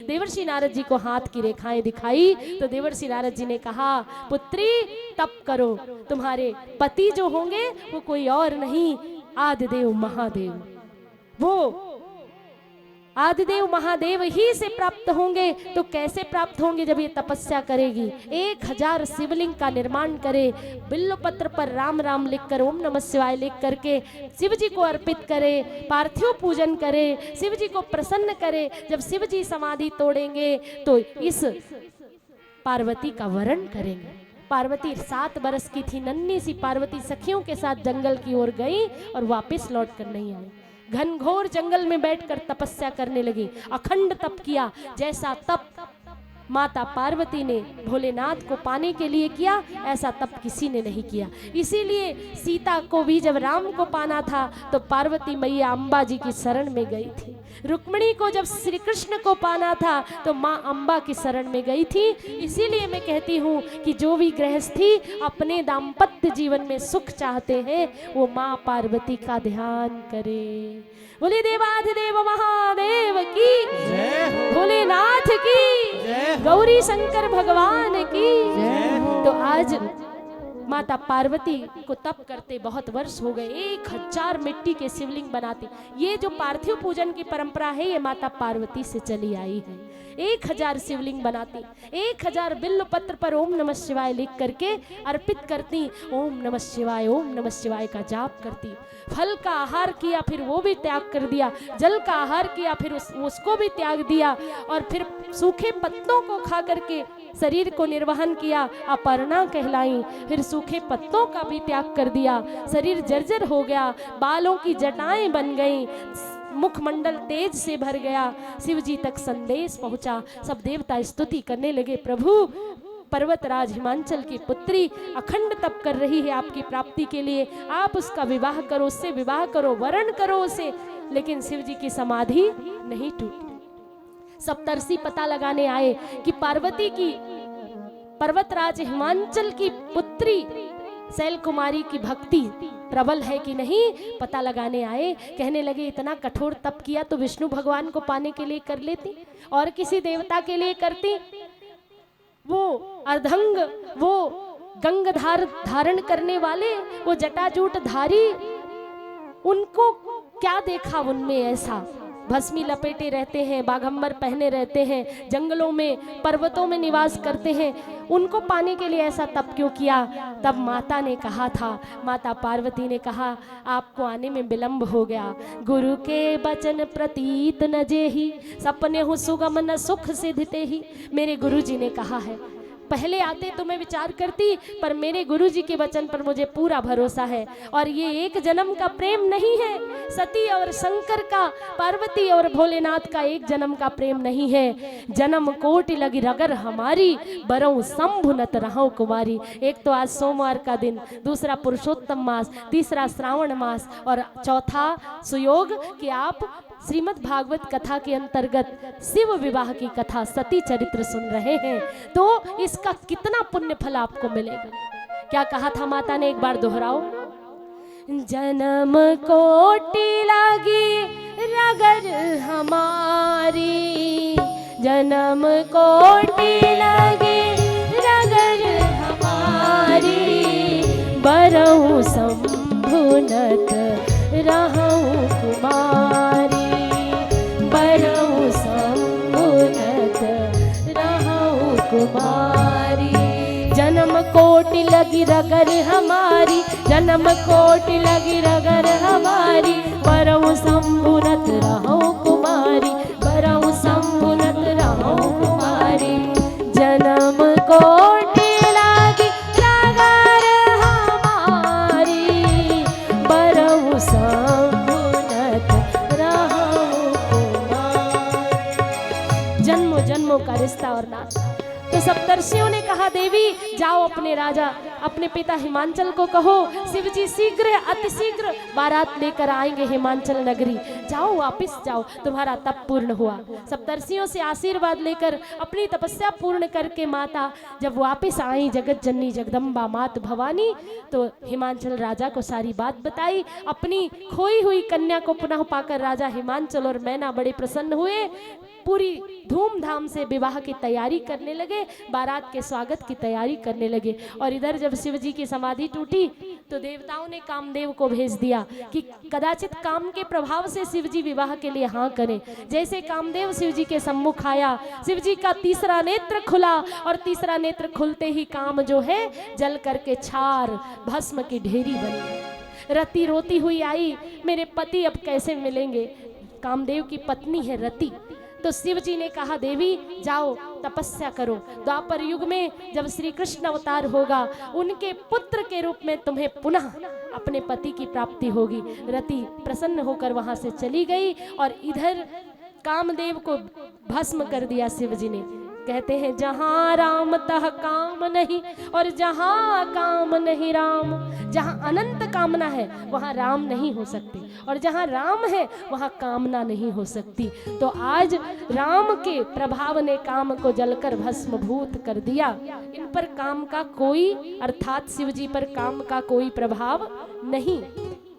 देवर्षि नारद जी को हाथ की रेखाएं दिखाई तो देवर्षि नारद जी ने कहा, पुत्री तप करो, तुम्हारे पति जो होंगे वो कोई और नहीं आदिदेव महादेव, वो आदिदेव महादेव ही से प्राप्त होंगे। तो कैसे प्राप्त होंगे? जब ये तपस्या करेगी, 1000 शिवलिंग का निर्माण करे, बिल्व पत्र पर राम राम लिखकर, ओम नमः शिवाय लिख करके शिव जी को अर्पित करे, पार्थिव पूजन करे, शिव जी को प्रसन्न करे। जब शिव जी समाधि तोड़ेंगे तो इस पार्वती का वरण करेंगे। पार्वती 7 बरस की थी, नन्ही सी पार्वती सखियों के साथ जंगल की ओर गई और वापस लौट कर नहीं आई। घनघोर जंगल में बैठकर तपस्या करने लगी, अखंड तप किया। जैसा तप माता पार्वती ने भोलेनाथ को पाने के लिए किया, ऐसा तप किसी ने नहीं किया। इसीलिए सीता को भी जब राम को पाना था तो पार्वती मैया अम्बा जी की शरण में गई थी। रुक्मिणी को जब श्री कृष्ण को पाना था तो माँ अम्बा की शरण में गई थी। इसीलिए मैं कहती हूँ कि जो भी गृहस्थी अपने दाम्पत्य जीवन में सुख चाहते हैं वो माँ पार्वती का ध्यान करे। बोले देवाधिदेव महादेव की, भोलेनाथ की, गौरी शंकर भगवान की। तो आज माता पार्वती को तप करते बहुत वर्ष हो गए, 1000 मिट्टी के शिवलिंग बनाती। ये जो पार्थिव पूजन की परंपरा है ये माता पार्वती से चली आई है। 1000 शिवलिंग बनाती, 1000 बिल्व पत्र पर ओम नमः शिवाय लिख करके अर्पित करती, ओम नमः शिवाय का जाप करती। फल का आहार किया फिर वो भी त्याग कर दिया, जल का आहार किया फिर उसको भी त्याग दिया, और फिर सूखे पत्तों को खा करके शरीर को निर्वहन किया, अपर्णा कहलाई। फिर सूखे पत्तों का भी त्याग कर दिया, शरीर जर्जर हो गया, बालों की जटाएं बन गईं, मुखमंडल तेज से भर गया। शिव जी तक संदेश पहुंचा, सब देवता स्तुति करने लगे, प्रभु पर्वतराज हिमांचल की पुत्री अखंड तप कर रही है आपकी प्राप्ति के लिए, आप उसका विवाह करो, उससे विवाह करो, वरण करो उसे। लेकिन शिव जी की समाधि नहीं टूटी। सप्तर्षि पता लगाने आए कि पार्वती की, पर्वतराज हिमांचल की पुत्री शैल कुमारी की भक्ति प्रबल है कि नहीं, पता लगाने आए। कहने लगे इतना कठोर तप किया तो विष्णु भगवान को पाने के लिए कर लेती, और किसी देवता के लिए करती। वो अर्धंग, वो गंगधार धारण करने वाले, वो जटाजूट धारी, उनको क्या देखा उनमें ऐसा? भस्मी लपेटे रहते हैं, बाघंबर पहने रहते हैं, जंगलों में पर्वतों में निवास करते हैं, उनको पाने के लिए ऐसा तप क्यों किया? तब माता ने कहा था, माता पार्वती ने कहा आपको आने में विलंब हो गया। गुरु के वचन प्रतीत न जेहि, सपने हो सुगम न सुख सिद्धते ही। मेरे गुरु जी ने कहा है, पहले आते तो मैं विचार करती, पर मेरे गुरुजी के वचन पर मुझे पूरा भरोसा है। और ये एक जन्म का प्रेम नहीं है, सती और शंकर का, पार्वती और भोलेनाथ का एक जन्म का प्रेम नहीं है। जन्म कोटि लगी रगर हमारी, बरऊ शंभु नत रहूं कुमारी। एक तो आज सोमवार का दिन, दूसरा पुरुषोत्तम मास, तीसरा श्रावण मास, और चौथा सुयोग कि आप श्रीमद् भागवत कथा के अंतर्गत शिव विवाह की कथा, सती चरित्र सुन रहे हैं। तो इसका कितना पुण्य फल आपको मिलेगा। क्या कहा था माता ने, एक बार दोहराओ। जन्म कोटि लगी रगर हमारी, जन्म कोटि लगी रगर हमारी, बरऊ शंभु नत रहूं कुमारी, बरऊ शंभु नत रहूं कुमारी। जन्म कोटि लगी रगर हमारी, जन्म कोटि लगी रगर हमारी, बरऊ शंभु नत रहूं कुमारी, बरऊ शंभु नत रहूं कुमारी। जन्म कोटि लगी रगर हमारी, बरऊ शंभु नत रहूं कुमारी। जन्मों जन्मों का रिश्ता और नाता। तो सप्तर्षियों ने कहा देवी जाओ अपने राजा अपने पिता हिमांचल को कहो शिव जी शीघ्र अतिशीघ्र बारात लेकर आएंगे हिमांचल नगरी, जाओ वापस जाओ, तुम्हारा तप पूर्ण हुआ। सप्तर्षियों से आशीर्वाद लेकर अपनी तपस्या पूर्ण करके माता जब वापस आई जगत जननी जगदम्बा मात भवानी, तो हिमांचल राजा को सारी बात बताई। अपनी खोई हुई कन्या को पुनः पाकर राजा हिमांचल और मैना बड़े प्रसन्न हुए। पूरी धूमधाम से विवाह की तैयारी करने लगे, बारात के स्वागत की तैयारी करने लगे। और इधर जब शिव जी की समाधि टूटी तो देवताओं ने कामदेव को भेज दिया कि कदाचित काम के प्रभाव से शिव जी विवाह के लिए हाँ करें। जैसे कामदेव शिव जी के सम्मुख आया, शिव जी का तीसरा नेत्र खुला और तीसरा नेत्र खुलते ही काम जो है जल करके छार भस्म की ढेरी बनी। रति रोती हुई आई, मेरे पति अब कैसे मिलेंगे। कामदेव की पत्नी है रति। तो शिव जी ने कहा देवी जाओ तपस्या करो, द्वापर युग में जब श्री कृष्ण अवतार होगा उनके पुत्र के रूप में तुम्हें पुनः अपने पति की प्राप्ति होगी। रति प्रसन्न होकर वहां से चली गई और इधर कामदेव को भस्म कर दिया शिव जी ने। कहते हैं जहां राम तह काम नहीं और जहां काम नहीं राम। जहां अनंत कामना है वहां राम नहीं हो सकती और जहां राम है वहां कामना नहीं हो सकती। तो आज राम के प्रभाव ने काम को जलकर भस्मभूत कर दिया। इन पर काम का कोई अर्थात शिव जी पर काम का कोई प्रभाव नहीं।